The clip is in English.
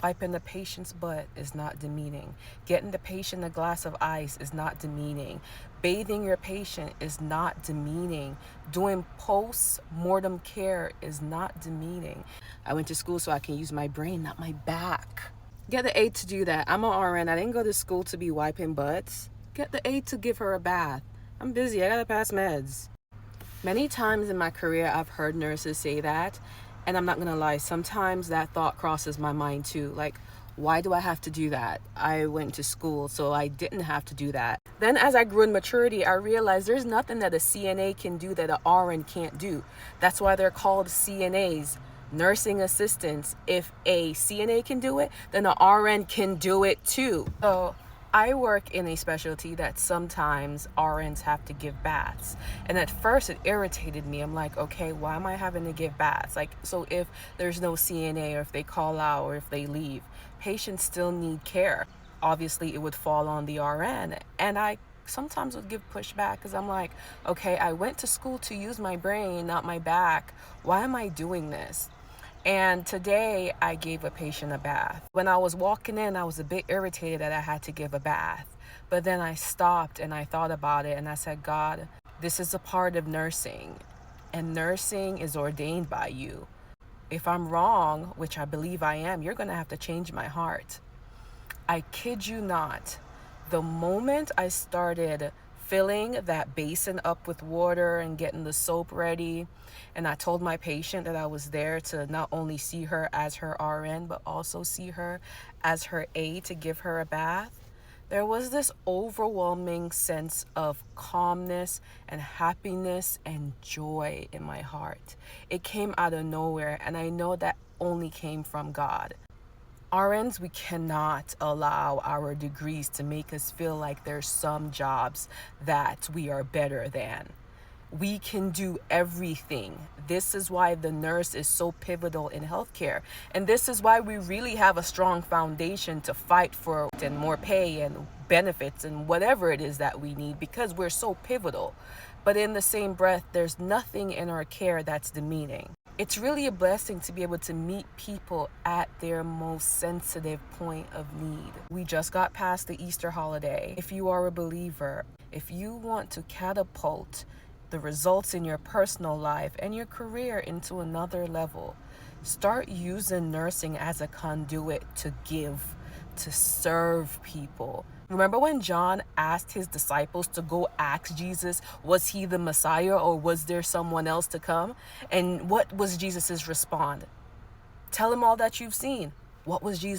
Wiping the patient's butt is not demeaning. Getting the patient a glass of ice is not demeaning. Bathing your patient is not demeaning. Doing post-mortem care is not demeaning. I went to school so I can use my brain, not my back. Get the aide to do that. I'm an RN. I didn't go to school to be wiping butts. Get the aide to give her a bath. I'm busy. I gotta pass meds. Many times in my career, I've heard nurses say that. And I'm not going to lie, sometimes that thought crosses my mind too. Like, why do I have to do that? I went to school, so I didn't have to do that. Then as I grew in maturity, I realized there's nothing that a CNA can do that an RN can't do. That's why they're called CNAs, nursing assistants. If a CNA can do it, then an RN can do it too. So I work in a specialty that sometimes RNs have to give baths. And at first it irritated me. I'm like, okay, why am I having to give baths? Like, so if there's no CNA or if they call out or if they leave, patients still need care. Obviously it would fall on the RN. And I sometimes would give pushback because I'm like, okay, I went to school to use my brain, not my back. Why am I doing this? And today I gave a patient a bath. When I was walking in, I was a bit irritated that I had to give a bath. But then I stopped and I thought about it and I said, God, this is a part of nursing, and nursing is ordained by you. If I'm wrong, which I believe I am, you're going to have to change my heart. I kid you not. The moment I started filling that basin up with water and getting the soap ready, and I told my patient that I was there to not only see her as her RN, but also see her as her aide to give her a bath, there was this overwhelming sense of calmness and happiness and joy in my heart. It came out of nowhere, and I know that only came from God. RNs, we cannot allow our degrees to make us feel like there's some jobs that we are better than. We can do everything. This is why the nurse is so pivotal in healthcare. And this is why we really have a strong foundation to fight for and more pay and benefits and whatever it is that we need, because we're so pivotal. But in the same breath, there's nothing in our care that's demeaning. It's really a blessing to be able to meet people at their most sensitive point of need. We just got past the Easter holiday. If you are a believer, if you want to catapult the results in your personal life and your career into another level, start using nursing as a conduit to give, to serve people. Remember when John asked his disciples to go ask Jesus, was he the Messiah or was there someone else to come? And what was Jesus's response? Tell him all that you've seen. What was Jesus?